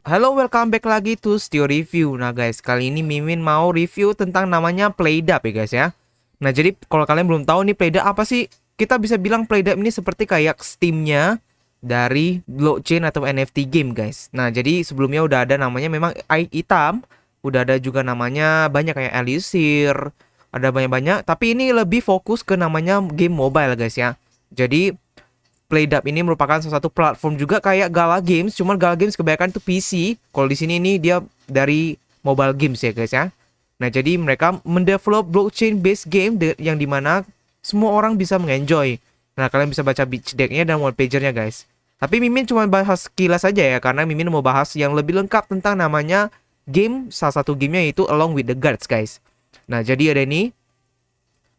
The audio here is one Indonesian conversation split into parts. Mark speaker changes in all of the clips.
Speaker 1: Halo, welcome back lagi to Stio Review. Nah guys, kali ini Mimin mau review tentang namanya PlayDAP ya guys ya. Nah jadi kalau kalian belum tahu nih PlayDAP apa sih, kita bisa bilang PlayDAP ini seperti kayak Steam-nya dari blockchain atau NFT game guys. Nah jadi sebelumnya udah ada namanya memang Hitam, udah ada juga namanya banyak kayak Elixir, ada banyak-banyak. Tapi ini lebih fokus ke namanya game mobile guys ya. Jadi PlayDAP ini merupakan salah satu platform juga kayak Gala Games, cuman Gala Games kebanyakan tuh PC. Kalau di sini ini dia dari mobile games ya guys ya. Nah, jadi mereka mendevelop blockchain based game yang dimana semua orang bisa mengenjoy. Nah, kalian bisa baca pitch decknya dan white pagernya guys. Tapi Mimin cuma bahas sekilas saja ya, karena Mimin mau bahas yang lebih lengkap tentang namanya game, salah satu gamenya yaitu Along with the Gods guys. Nah, jadi ada ini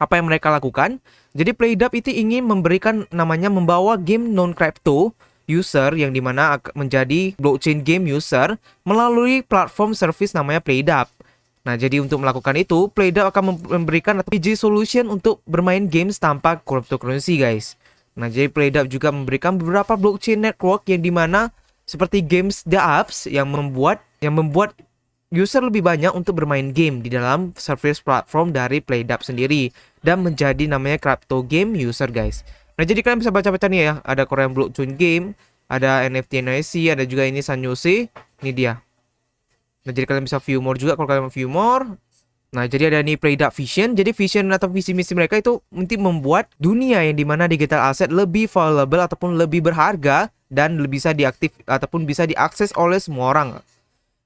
Speaker 1: apa yang mereka lakukan. Jadi PlayDAP itu ingin memberikan namanya membawa game non-crypto user yang dimana menjadi blockchain game user melalui platform service namanya PlayDAP. Nah, jadi untuk melakukan itu, PlayDAP akan memberikan PG solution untuk bermain games tanpa cryptocurrency, guys. Nah, jadi PlayDAP juga memberikan beberapa blockchain network yang dimana seperti games the apps yang membuat user lebih banyak untuk bermain game di dalam service platform dari PlayDAP sendiri dan menjadi namanya crypto game user guys. Nah jadi kalian bisa baca-baca nih ya, ada Korean Blockchain Game, ada NFT NYC, ada juga ini Sanyose, ini dia. Nah jadi kalian bisa view more juga kalau kalian mau view more. Nah jadi ada nih PlayDAP Vision, jadi vision atau visi misi mereka itu untuk membuat dunia yang dimana digital asset lebih valuable ataupun lebih berharga dan bisa diaktif ataupun bisa diakses oleh semua orang.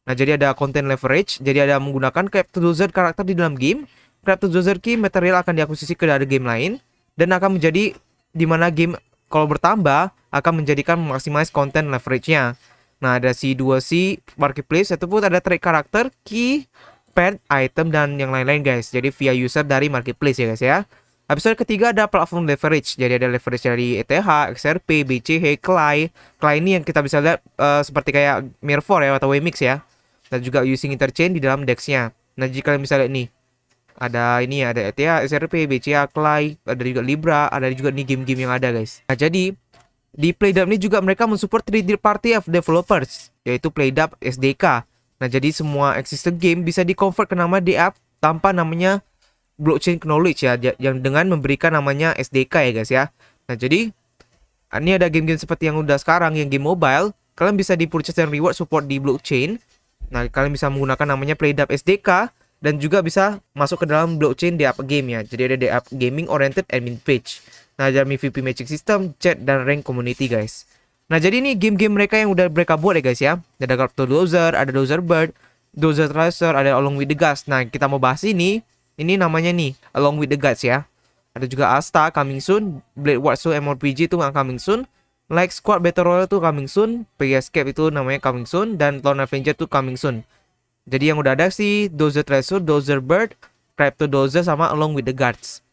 Speaker 1: Nah, jadi ada content leverage. Jadi ada menggunakan crypto-dozer karakter di dalam game. Crypto-dozer key material akan diakuisisi ke dari game lain dan akan menjadi di mana game kalau bertambah akan menjadikan maximize content leverage-nya. Nah, ada C2C marketplace ataupun ada trade karakter, key, pet, item dan yang lain-lain guys. Jadi via user dari marketplace ya guys ya. Habis itu ketiga ada platform leverage. Jadi ada leverage dari ETH, XRP, BCH, Klai. Klai ini yang kita bisa lihat seperti kayak Mirror ya atau Wmix ya. Dan juga using interchain di dalam DEX-nya. Nah, jika kalian bisa lihat nih, ada ini ya, ada ETH, SRP, BCA, Klai, ada juga Libra, ada juga nih game-game yang ada guys. Nah, jadi di PlayDAP ini juga mereka mensupport 3D party of developers, yaitu PlayDAP SDK. Nah, jadi semua existing game bisa di-convert ke nama DApp tanpa namanya blockchain knowledge ya, yang dengan memberikan namanya SDK ya guys ya. Nah, jadi ini ada game-game seperti yang udah sekarang, yang game mobile, kalian bisa di-purchase dan reward support di blockchain. Nah, kalian bisa menggunakan namanya PlayDAP SDK dan juga bisa masuk ke dalam blockchain DApp game ya. Jadi ada DApp gaming oriented admin page. Nah, ada MVP matching system, chat dan rank community guys. Nah, jadi ini game-game mereka yang udah mereka buat ya guys ya. Ada Crypto Dozer, ada Dozer Bird, Dozer Tracer, ada Along with the Gods. Nah, kita mau bahas ini namanya nih Along with the Gods ya. Ada juga Asta coming soon, Blade Wars MMORPG itu coming soon. Like Squad Battle Royale tuh coming soon, Escape itu namanya coming soon, dan Lone Avenger tuh coming soon. Jadi yang udah ada sih Dozer Treasure, Dozer Bird, Crypto Dozer sama Along with the Guards.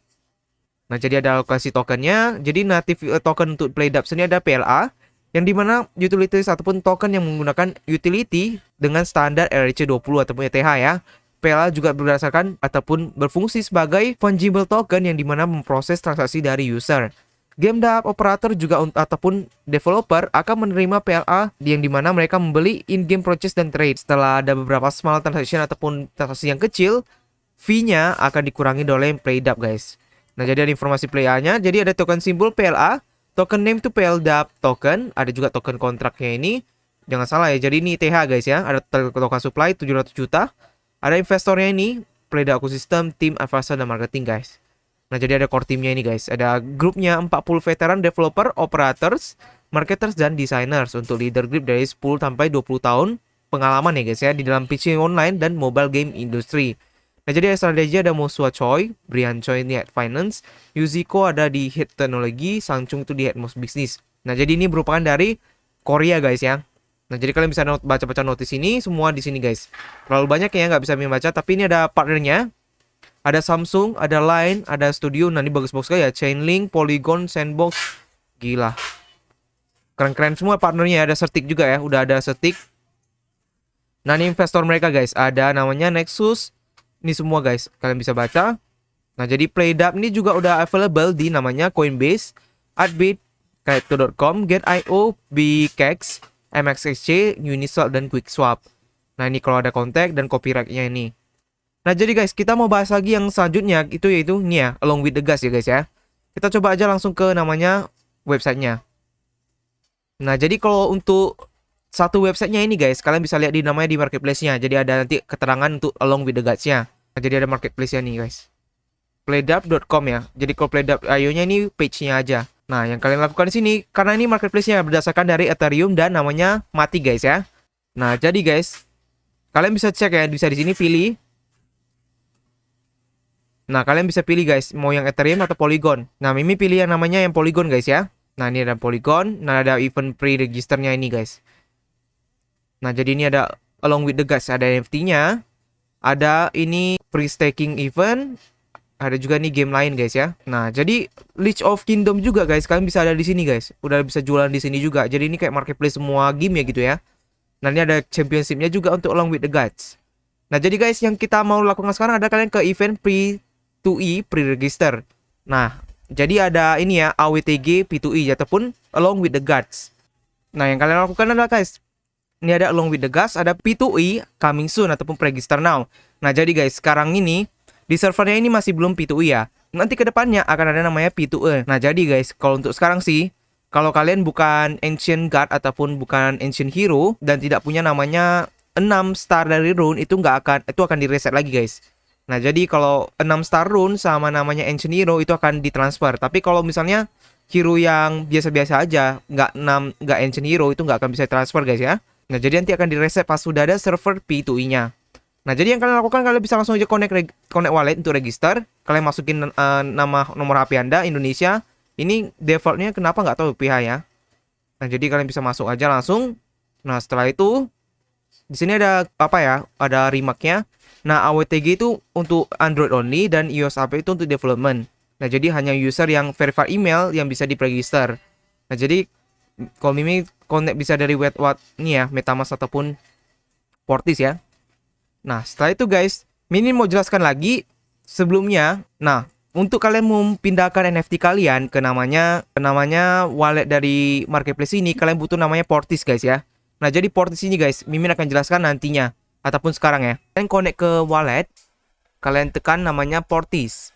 Speaker 1: Nah jadi ada alokasi tokennya. Jadi native token untuk PlayDAP sini ada PLA, yang dimana utilities ataupun token yang menggunakan utility dengan standar ERC20 ataupun ETH ya. PLA juga berdasarkan ataupun berfungsi sebagai fungible token yang dimana memproses transaksi dari user. Game DApp operator juga ataupun developer akan menerima PLA yang dimana mereka membeli in-game purchase dan trade. Setelah ada beberapa small transaction ataupun transaksi yang kecil, fee-nya akan dikurangi oleh PlayDApp guys. Nah jadi ada informasi PLA-nya. Jadi ada token simbol PLA, token name to PLDApp token, ada juga token kontraknya ini. Jangan salah ya, jadi ini ITH guys ya. Ada token supply 700 juta. Ada investornya ini, PlayDApp Ecosystem, Team Advisor dan Marketing guys. Nah, jadi ada core teamnya ini guys. Ada grupnya 40 veteran developer, operators, marketers, dan designers untuk leader group dari 10 sampai 20 tahun pengalaman ya guys ya di dalam PC online dan mobile game industry. Nah, jadi strategi ada Mosua Choi, Brian Choi ini Head Finance, Yuziko ada di Head Technology, Sangchung itu di Head Most Business. Nah, jadi ini merupakan dari Korea guys ya. Nah, jadi kalian bisa baca-baca notis ini semua di sini guys. Terlalu banyak ya, nggak bisa membaca, tapi ini ada partnernya. Ada Samsung, ada Line, ada Studio. Nah ini bagus-bagus sekali ya. Chainlink, Polygon, Sandbox. Gila. Keren-keren semua partnernya. Ada Certic juga ya. Udah ada Certic. Nah ini investor mereka guys. Ada namanya Nexus. Ini semua guys. Kalian bisa baca. Nah jadi PlayDAP ini juga udah available di namanya Coinbase, Adbit, Crypto.com, Get.io, Bkex, MXXC, Uniswap, dan QuickSwap. Nah ini kalau ada kontak dan copyrightnya ini. Nah jadi guys, kita mau bahas lagi yang selanjutnya itu yaitu ini ya, Along with the Gas ya guys ya. Kita coba aja langsung ke namanya websitenya. Nah jadi kalau untuk satu websitenya ini guys, kalian bisa lihat di namanya di marketplace-nya. Jadi ada nanti keterangan untuk Along with the Guys-nya. Nah, jadi ada marketplace-nya nih guys. Playdap.com ya. Jadi kalau Playdap.io-nya ini page-nya aja. Nah, yang kalian lakukan di sini karena ini marketplace-nya berdasarkan dari Ethereum dan namanya mati guys ya. Nah, jadi guys, kalian bisa cek ya, bisa di sini pilih. Nah, kalian bisa pilih guys, mau yang Ethereum atau Polygon. Nah, Mimi pilih yang namanya yang Polygon guys ya. Nah, ini ada Polygon. Nah, ada event pre-registernya ini guys. Nah, jadi ini ada Along with the Gas, ada NFT-nya. Ada ini pre-staking event. Ada juga nih game lain guys ya. Nah, jadi Leech of Kingdom juga guys, kalian bisa ada di sini guys. Udah bisa jualan di sini juga. Jadi ini kayak marketplace semua game ya gitu ya. Nah, ini ada championship-nya juga untuk Along with the Gods. Nah, jadi guys, yang kita mau lakukan sekarang ada kalian ke event P2E pre-register. Nah, jadi ada ini ya, AWTG P2E ataupun Along with the Gods. Nah, yang kalian lakukan adalah guys, ini ada Along with the Gods, ada P2E coming soon ataupun pre-register now. Nah, jadi guys, sekarang ini di servernya ini masih belum P2E ya. Nanti ke depannya akan ada namanya P2E. Nah, jadi guys, kalau untuk sekarang sih, kalau kalian bukan Ancient God ataupun bukan Ancient Hero dan tidak punya namanya 6 star dari rune, itu akan di reset lagi guys. Nah, jadi kalau 6 star rune sama namanya Ancient Hero itu akan ditransfer. Tapi kalau misalnya hero yang biasa-biasa aja, nggak Ancient Hero, itu nggak akan bisa transfer guys ya. Nah, jadi nanti akan di reset pas sudah ada server P2E-nya. Nah, jadi yang kalian lakukan, kalian bisa langsung aja connect wallet untuk register. Kalian masukin nama nomor HP Anda Indonesia. Ini defaultnya kenapa nggak tahu PH ya. Nah, jadi kalian bisa masuk aja langsung. Nah, setelah itu di sini ada apa ya? Ada remark-nya. Nah, AWTG itu untuk Android only dan iOS AP itu untuk development. Nah, jadi hanya user yang verified email yang bisa di-register. Nah, jadi kalau Mimi connect bisa dari ini ya, MetaMask ataupun Portis ya. Nah, setelah itu guys, Mimi mau jelaskan lagi sebelumnya. Nah, untuk kalian memindahkan NFT kalian ke namanya wallet dari marketplace ini, kalian butuh namanya Portis guys ya. Nah, jadi Portis ini guys, Mimin akan jelaskan nantinya ataupun sekarang ya. Kalian connect ke wallet, kalian tekan namanya Portis.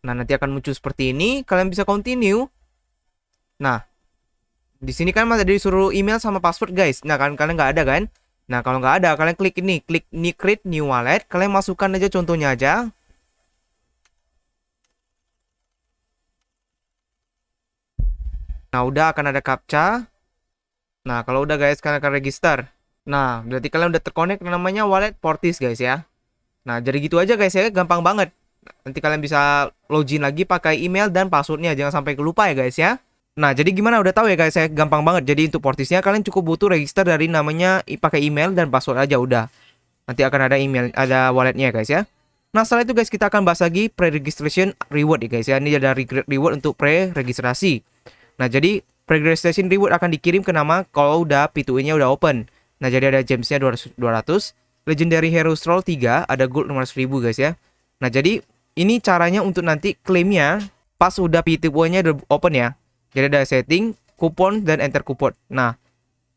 Speaker 1: Nah, nanti akan muncul seperti ini, kalian bisa continue. Nah, di sini kan masih disuruh email sama password guys. Nah, kalian nggak ada kan? Nah, kalau nggak ada, kalian klik ini, klik create new wallet. Kalian masukkan aja contohnya aja. Nah, udah akan ada captcha. Nah, kalau udah guys, kalian akan register. Nah, berarti kalian udah terkonek namanya wallet Portis guys ya. Nah, jadi gitu aja guys ya, gampang banget. Nanti kalian bisa login lagi pakai email dan passwordnya, jangan sampai lupa ya guys ya. Nah, jadi gimana, udah tahu ya guys ya, gampang banget. Jadi untuk Portisnya kalian cukup butuh register dari namanya pakai email dan password aja udah. Nanti akan ada email, ada walletnya guys ya. Nah, setelah itu guys, kita akan bahas lagi pre-registration reward ya guys ya. Ini ada reward untuk pre-registrasi. Nah, jadi pre-registration reward akan dikirim ke nama kalau udah P2E-nya udah open. Nah, jadi ada gems-nya 200, Legendary Hero Scroll 3, ada gold 500.000 guys ya. Nah, jadi ini caranya untuk nanti klaimnya pas udah P2E-nya udah open ya. Jadi ada setting, kupon, dan enter kupon. Nah,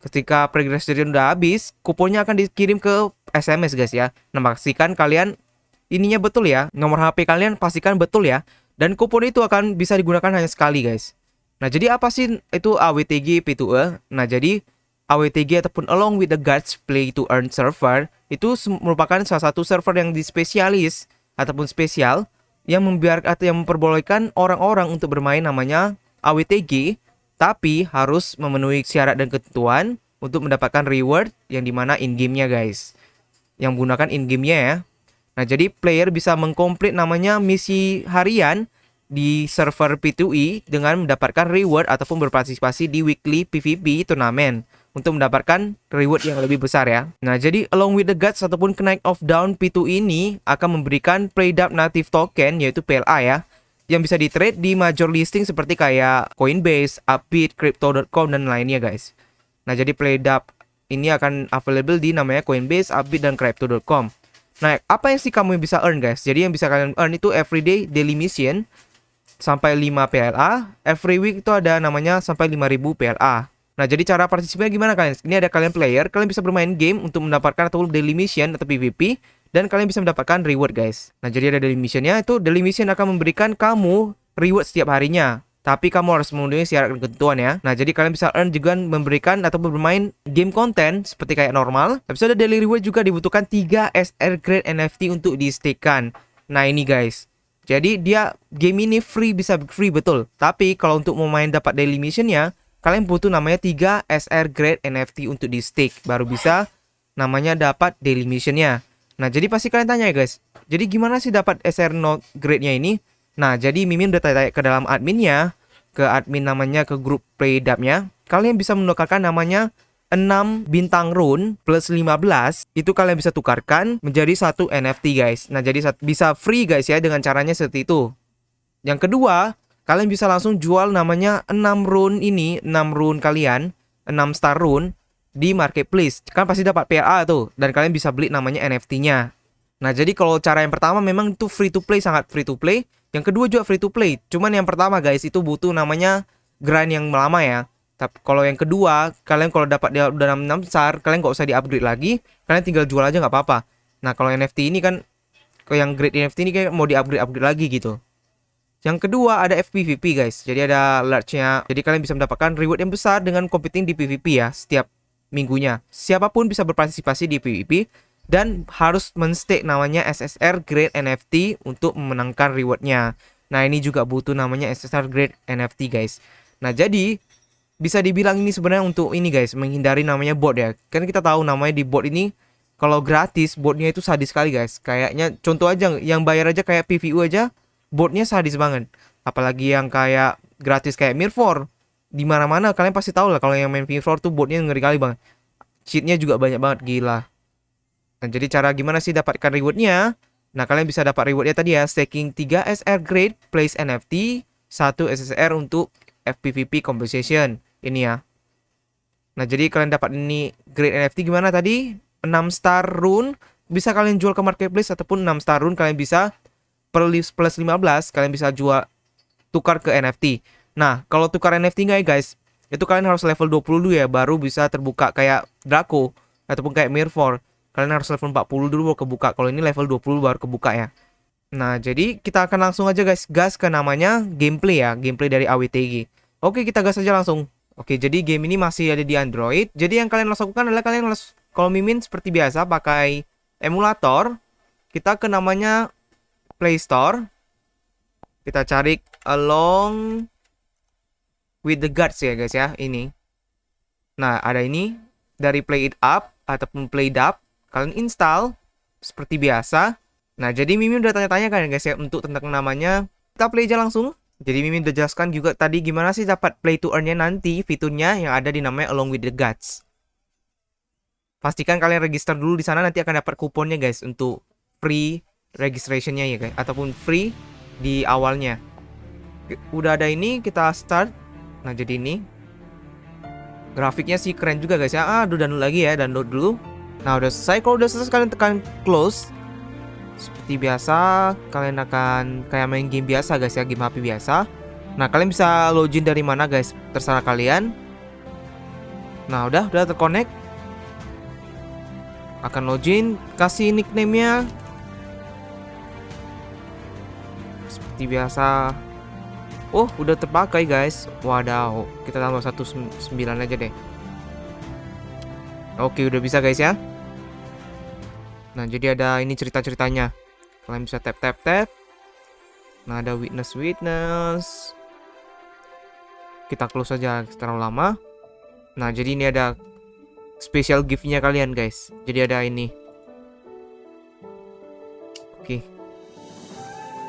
Speaker 1: ketika pre-registration udah habis, kuponnya akan dikirim ke SMS guys ya. Nah, pastikan kalian ininya betul ya. Nomor HP kalian pastikan betul ya. Dan kupon itu akan bisa digunakan hanya sekali guys. Nah, jadi apa sih itu AWTG P2E? Nah, jadi AWTG ataupun Along with the Gods Play to Earn server itu merupakan salah satu server yang spesialis ataupun spesial yang membiarkan atau yang memperbolehkan orang-orang untuk bermain namanya AWTG, tapi harus memenuhi syarat dan ketentuan untuk mendapatkan reward yang dimana in-game-nya guys. Yang menggunakan in-game-nya ya. Nah, jadi player bisa mengkomplit namanya misi harian di server P2E dengan mendapatkan reward ataupun berpartisipasi di weekly PvP turnamen untuk mendapatkan reward yang lebih besar ya. Nah, jadi Along with the Gods ataupun Knight of Dawn P2E ini akan memberikan Playdap Native Token yaitu PLA ya, yang bisa di trade di major listing seperti kayak Coinbase, Upbit, Crypto.com dan lainnya guys. Nah, jadi Playdap ini akan available di namanya Coinbase, Upbit dan Crypto.com. Nah, apa yang sih kamu bisa earn guys? Jadi yang bisa kalian earn itu everyday daily mission sampai 5 PLA, every week itu ada namanya sampai 5.000 PLA. Nah, jadi cara partisipasinya gimana kalian? Ini ada kalian player, kalian bisa bermain game untuk mendapatkan atau daily mission atau PvP, dan kalian bisa mendapatkan reward guys. Nah, jadi ada daily missionnya, itu daily mission akan memberikan kamu reward setiap harinya. Tapi kamu harus memenuhi syarat dan ketentuan ya. Nah, jadi kalian bisa earn juga memberikan atau bermain game konten seperti kayak normal. Habis itu ada daily reward juga dibutuhkan 3 SR grade NFT untuk di-stakekan. Nah, ini guys. Jadi dia game ini free, bisa free betul. Tapi kalau untuk mau main dapat daily missionnya, kalian butuh namanya 3 SR grade NFT untuk di-stake. Baru bisa namanya dapat daily missionnya. Nah, jadi pasti kalian tanya ya guys. Jadi gimana sih dapat SR no grade-nya ini? Nah, jadi Mimin udah tanya ke dalam adminnya, ke admin namanya, ke grup playdub-nya. Kalian bisa menukarkan namanya 6 bintang rune plus 15. Itu kalian bisa tukarkan menjadi 1 NFT guys. Nah, jadi bisa free guys ya dengan caranya seperti itu. Yang kedua, kalian bisa langsung jual namanya 6 rune ini, 6 rune kalian, 6 star rune di marketplace. Kan pasti dapat PLA tuh, dan kalian bisa beli namanya NFT-nya. Nah, jadi kalau cara yang pertama memang itu free to play, sangat free to play. Yang kedua juga free to play. Cuman yang pertama guys itu butuh namanya grind yang lama ya. Tapi kalau yang kedua, kalian kalau dapat dia udah 6 star, kalian nggak usah di-upgrade lagi. Kalian tinggal jual aja nggak apa-apa. Nah, kalau NFT ini kan, kalau yang grade NFT ini kayak mau di-upgrade lagi gitu. Yang kedua ada FPVP guys. Jadi ada large-nya. Jadi kalian bisa mendapatkan reward yang besar dengan competing di PvP ya setiap minggunya. Siapapun bisa berpartisipasi di PvP dan harus men-stake namanya SSR grade NFT untuk memenangkan rewardnya. Nah, ini juga butuh namanya SSR grade NFT guys. Nah, jadi bisa dibilang ini sebenarnya untuk ini guys, menghindari namanya bot ya. Kan kita tahu namanya di bot ini kalau gratis botnya itu sadis sekali guys. Kayaknya contoh aja yang bayar aja kayak PVU aja, botnya sadis banget. Apalagi yang kayak gratis kayak Mirror. Di mana-mana kalian pasti tahu lah kalau yang main Mirror tuh botnya ngeri kali banget. Cheatnya juga banyak banget, gila. Nah, jadi cara gimana sih dapatkan rewardnya? Nah, kalian bisa dapat rewardnya tadi ya, staking 3 SR grade, place NFT, 1 SSR untuk FPVP compensation. Ini ya. Nah, jadi kalian dapat ini grade NFT gimana tadi? 6 star rune bisa kalian jual ke marketplace, ataupun 6 star rune kalian bisa plus 15 kalian bisa jual, tukar ke NFT. Nah, kalau tukar NFT nggak ya guys, itu kalian harus level 20 dulu ya, baru bisa terbuka kayak Draco ataupun kayak Mirror. Kalian harus level 40 dulu baru kebuka. Kalau ini level 20 baru kebuka ya. Nah, jadi kita akan langsung aja guys gas ke namanya gameplay ya, gameplay dari AWTG. Oke, kita gas aja langsung. Oke, jadi game ini masih ada di Android. Jadi yang kalian harus lakukan adalah kalian harus, kalau Mimin seperti biasa pakai emulator, kita ke namanya Play Store. Kita cari Along with the Gods ya guys ya, ini. Nah, ada ini dari Play It Up ataupun playdub. Kalian install seperti biasa. Nah, jadi Mimin udah tanya-tanya kan guys ya untuk tentang namanya. Kita play aja langsung. Jadi Mimin udah jelaskan juga tadi gimana sih dapat play to earn-nya nanti, fiturnya yang ada di namanya Along with the Gods. Pastikan kalian register dulu di sana, nanti akan dapat kuponnya guys untuk free registration-nya ya guys, ataupun free di awalnya. Udah ada ini, kita start. Nah, jadi ini grafiknya sih keren juga guys ya. Download lagi ya, download dulu. Nah, udah selesai. Kalau udah selesai kalian tekan close. Seperti biasa, kalian akan kayak main game biasa guys ya, game HP biasa. Nah, kalian bisa login dari mana guys, terserah kalian. Nah, udah terconnect. Akan login, kasih nickname-nya seperti biasa. Oh, udah terpakai guys. Wadaw, kita tambah 19 aja deh. Oke, udah bisa guys ya. Nah, jadi ada ini cerita-ceritanya. Kalian bisa tap. Nah, ada witness. Kita close aja, terlalu lama. Nah, jadi ini ada special gift-nya kalian guys. Jadi ada ini. Oke.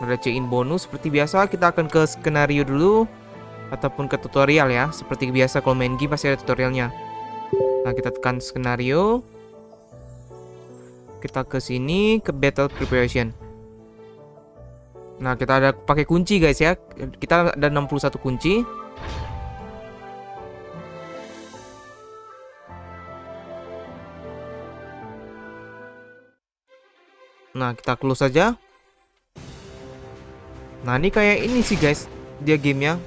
Speaker 1: Ada check-in bonus seperti biasa. Kita akan ke skenario dulu ataupun ke tutorial ya. Seperti biasa kalau main game pasti ada tutorialnya. Nah, kita tekan skenario. Kita ke sini ke battle preparation. Nah, kita ada pakai kunci guys ya. Kita ada 61 kunci. Nah, kita close saja. Nah, ini kayak ini sih guys, dia gamenya.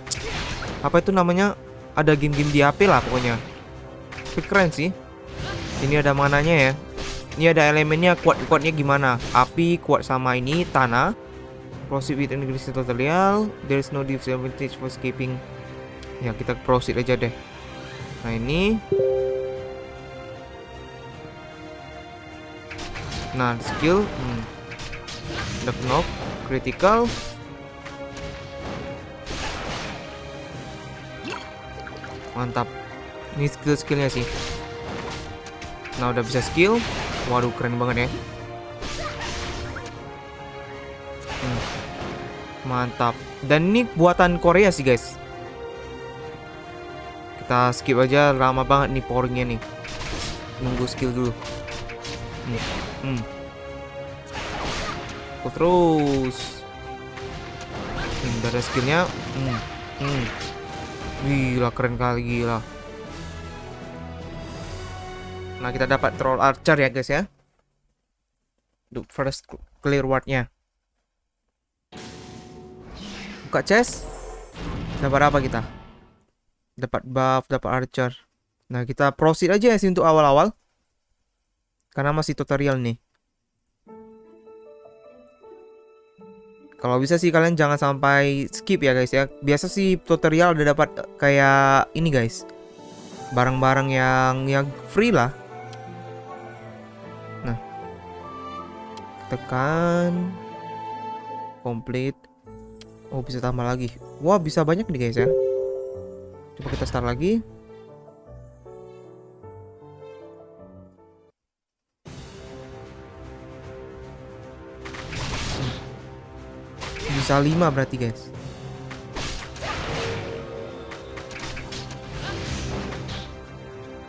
Speaker 1: Apa itu namanya? ada game-game di HP lah pokoknya. Tapi keren sih. Ini ada mananya ya. Ini ada elemennya, kuat-kuatnya gimana. Api kuat sama ini, tanah. Proceed with increasing tutorial. There is no disadvantage for skipping. Ya kita proceed aja deh. Nah ini. Nah skill. Knock, critical. Mantap. Ini skill-skillnya sih. Nah udah bisa skill. Waduh keren banget ya. Mantap. Dan ini buatan Korea sih guys. Kita skip aja, lama banget nih pouringnya nih. Nunggu skill dulu. Terus. Udah ada skillnya. Gila keren kali, gila. Nah kita dapat troll archer ya guys ya. First clear wardnya. Buka chest. Dapat apa kita? Dapat buff, dapat archer. Nah kita proceed aja sih untuk awal-awal. Karena masih tutorial nih. Kalau bisa sih kalian jangan sampai skip ya guys ya. Biasa sih tutorial udah dapat kayak ini guys. Barang-barang yang free lah. Nah. Tekan complete. Oh bisa tambah lagi. Wah bisa banyak nih guys ya. Coba kita start lagi. Bisa 5 berarti guys.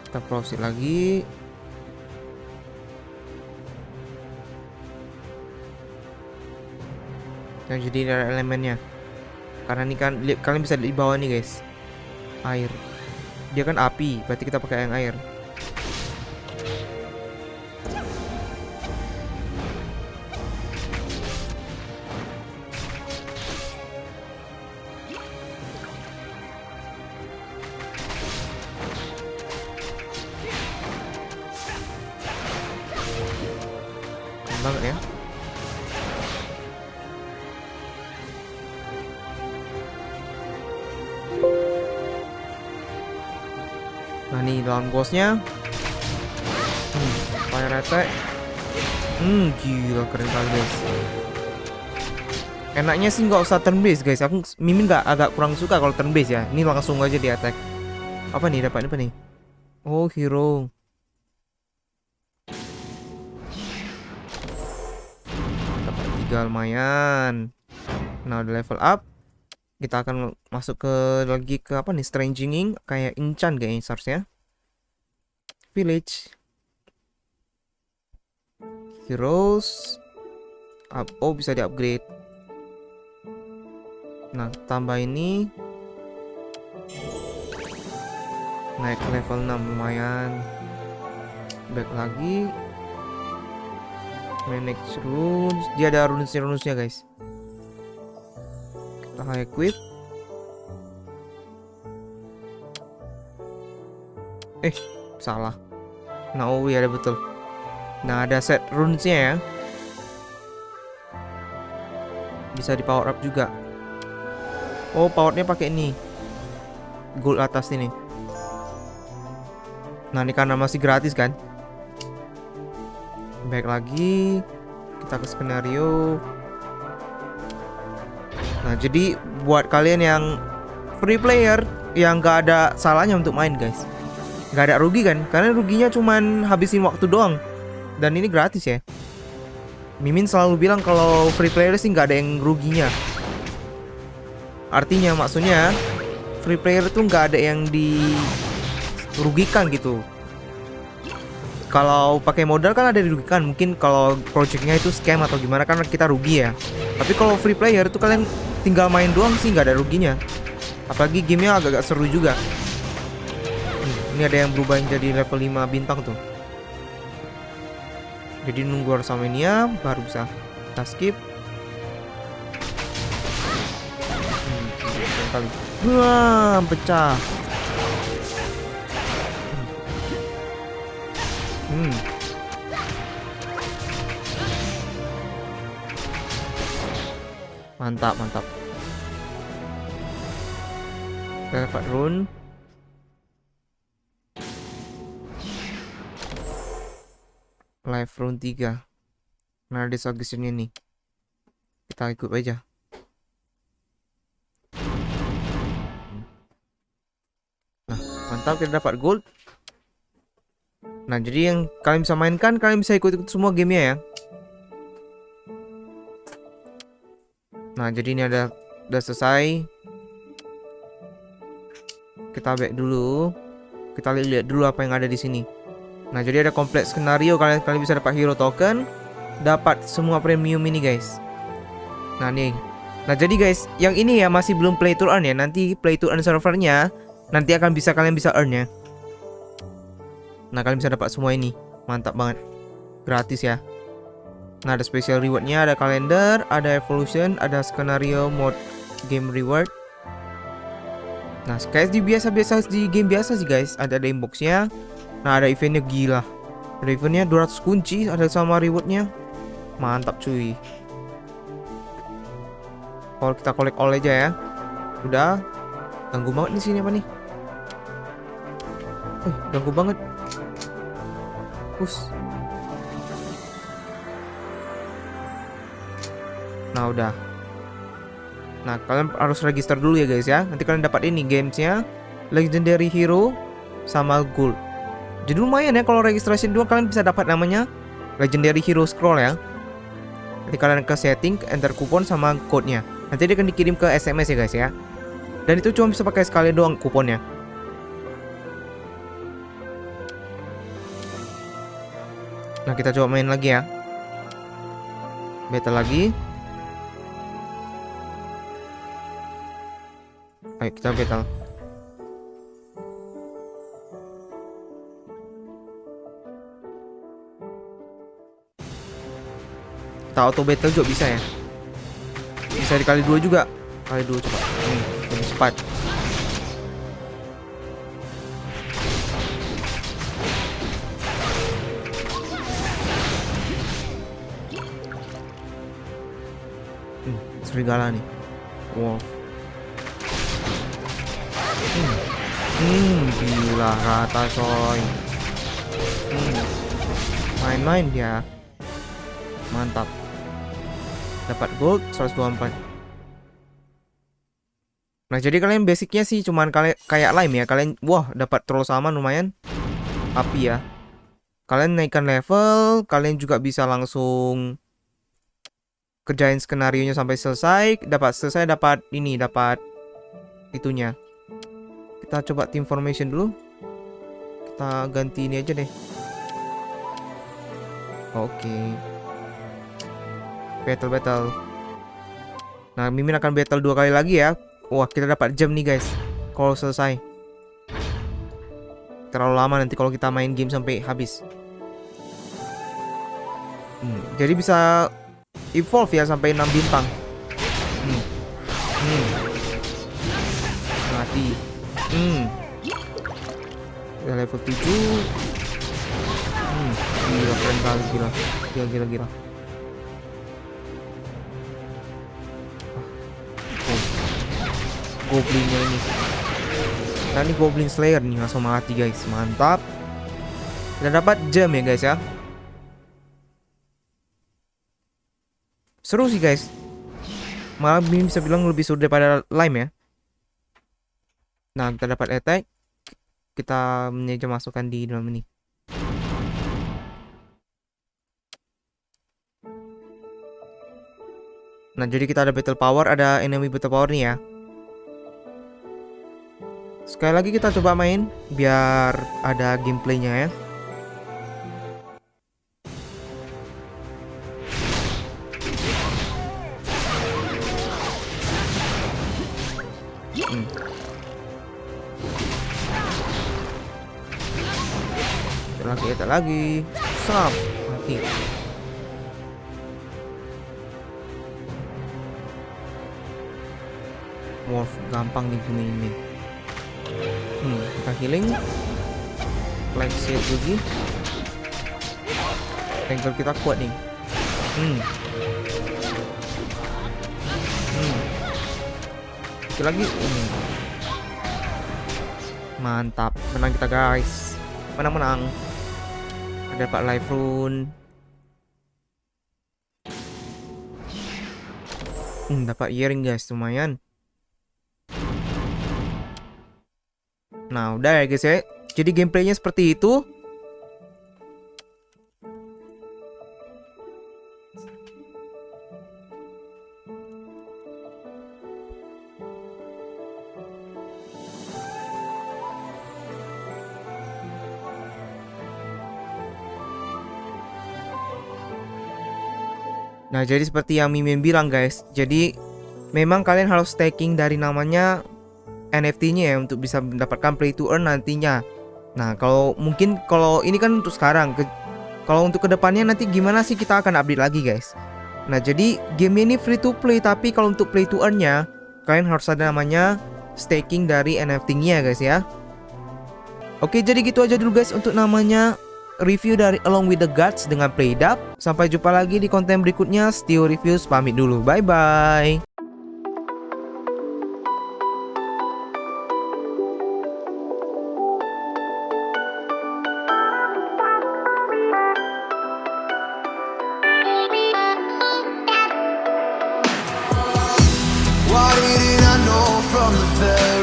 Speaker 1: Kita proceed lagi. Nah jadi ada elemennya. Karena ini kan kalian bisa di bawah nih guys. Air. Dia kan api, berarti kita pakai yang air. Keren banget ya. Nah nih lawan bosnya. Fire attack. Gila keren kali guys. Enaknya sih nggak usah turn base guys. Aku Mimin agak kurang suka kalau turn base ya. Ini langsung aja di attack. Apa nih dapat apa nih? Oh hero. Dapat 3 lumayan. Nah udah level up. Kita akan masuk ke lagi ke apa nih, stranging kayak enchant kayaknya seharusnya. Village. Heroes. Oh bisa di upgrade. Nah tambah ini. Naik ke level 6 lumayan. Back lagi. Manage runes. Dia ada runesnya guys. High equip. Salah. Nah oh iya ada betul. Nah ada set runesnya ya. Bisa di power up juga. Oh powernya pakai ini. Gold atas ini. Nah ini karena masih gratis kan. Baik lagi. Kita ke skenario. Nah jadi buat kalian yang free player yang gak ada salahnya untuk main guys. Gak ada rugi kan. Karena ruginya cuman habisin waktu doang. Dan ini gratis ya. Mimin selalu bilang kalau free player sih gak ada yang ruginya. Artinya maksudnya free player tuh gak ada yang dirugikan gitu. Kalau pakai modal kan ada dirugikan. Mungkin kalau projectnya itu scam atau gimana kan kita rugi ya. Tapi kalau free player itu kalian tinggal main doang sih nggak ada ruginya. Apalagi gamenya agak-agak seru juga. Ini ada yang berubah jadi level 5 bintang tuh. Jadi nunggu Arsamenia baru bisa kita skip. Wah pecah. Hmm. Mantap, mantap. Kita dapat rune. Life rune 3. Nah, di suggestion nih. Kita ikut aja. Nah, mantap, kita dapat gold. Nah, jadi yang kalian bisa mainkan, kalian bisa ikut semua gamenya ya. Nah, jadi ini udah selesai. Kita back dulu. Kita lihat dulu apa yang ada di sini. Nah, jadi ada kompleks skenario, kalian bisa dapat hero token, dapat semua premium ini guys. Nah, nih. Nah, jadi guys, yang ini ya masih belum play to earn ya. Nanti play to earn servernya nanti akan kalian bisa earn ya. Nah, kalian bisa dapat semua ini. Mantap banget. Gratis ya. Nah, ada special rewardnya, ada kalender, ada evolution, ada skenario mode game reward. Nah, kayak di biasa-biasa di game biasa sih guys. Ada inboxnya. Nah, ada eventnya gila. Ada eventnya 200 kunci, ada sama rewardnya. Mantap cuy. Kalau kita collect all aja ya. Udah. Ganggu banget di sini apa nih? Ganggu banget. Nah, udah. Nah, kalian harus register dulu ya guys ya. Nanti kalian dapat ini gamesnya, legendary hero sama gold. Jadi lumayan ya kalau registration 2 kalian bisa dapat namanya legendary hero scroll ya. Nanti kalian ke setting, enter kupon sama code-nya. Nanti dia akan dikirim ke SMS ya guys ya. Dan itu cuma bisa pakai sekali doang kuponnya. Nah, kita coba main lagi ya. Battle lagi. Ayo kita battle. Kita auto battle juga bisa ya. Bisa dikali 2 juga. Kali 2 coba. Lebih cepat. Serigala nih. Wow. Gila rata coy. Main-main dia. Mantap. Dapat gold 124. Nah, jadi kalian basicnya sih cuman kalian kayak lime ya. Kalian dapat troll sama lumayan. Api ya. Kalian naikkan level, kalian juga bisa langsung kerjain skenarionya sampai selesai. Dapat ini, dapat itunya. Kita coba team formation dulu. Kita ganti ini aja deh. Oke. Battle. Nah, Mimin akan battle 2 kali lagi ya. Wah, kita dapat jam nih guys kalau selesai. Terlalu lama nanti kalau kita main game sampai habis. Jadi bisa evolve ya sampai 6 bintang. Mati. Udah level 7. Gila, keren banget, gila. Goblinnya ini. Nah, ini Goblin Slayer nih, langsung mati guys. Mantap. Kita dapat gem ya guys ya. Seru sih guys. Malah ini bisa bilang lebih seru daripada lime ya. Nah, kita dapat attack. Kita menyeja masukkan di dalam ini. Nah, jadi kita ada battle power, ada enemy battle power nih ya. Sekali lagi kita coba main biar ada gameplaynya ya. Kita lagi. Serap. Mati. Wolf gampang nih bunuh ini. Kita healing. Flag shield lagi. Angle kita kuat nih. Sekali lagi. Mantap, menang kita guys. Menang. Ada Pak live rune. Dapat earring guys, lumayan. Nah udah ya guys ya. Jadi gameplaynya seperti itu. Nah jadi seperti yang Mimin bilang guys. Jadi memang kalian harus staking dari namanya NFT-nya ya, untuk bisa mendapatkan play to earn nantinya. Nah kalau ini kan untuk sekarang. Kalau untuk kedepannya nanti gimana sih, kita akan update lagi guys. Nah jadi game ini free to play, tapi kalau untuk play to earn-nya kalian harus ada namanya staking dari NFT-nya guys ya. Oke, jadi gitu aja dulu guys untuk namanya review dari Along with the Gods dengan PlayDAP. Sampai jumpa lagi di konten berikutnya. Stio Reviews pamit dulu. Bye bye.
Speaker 2: Why didn't I know from the very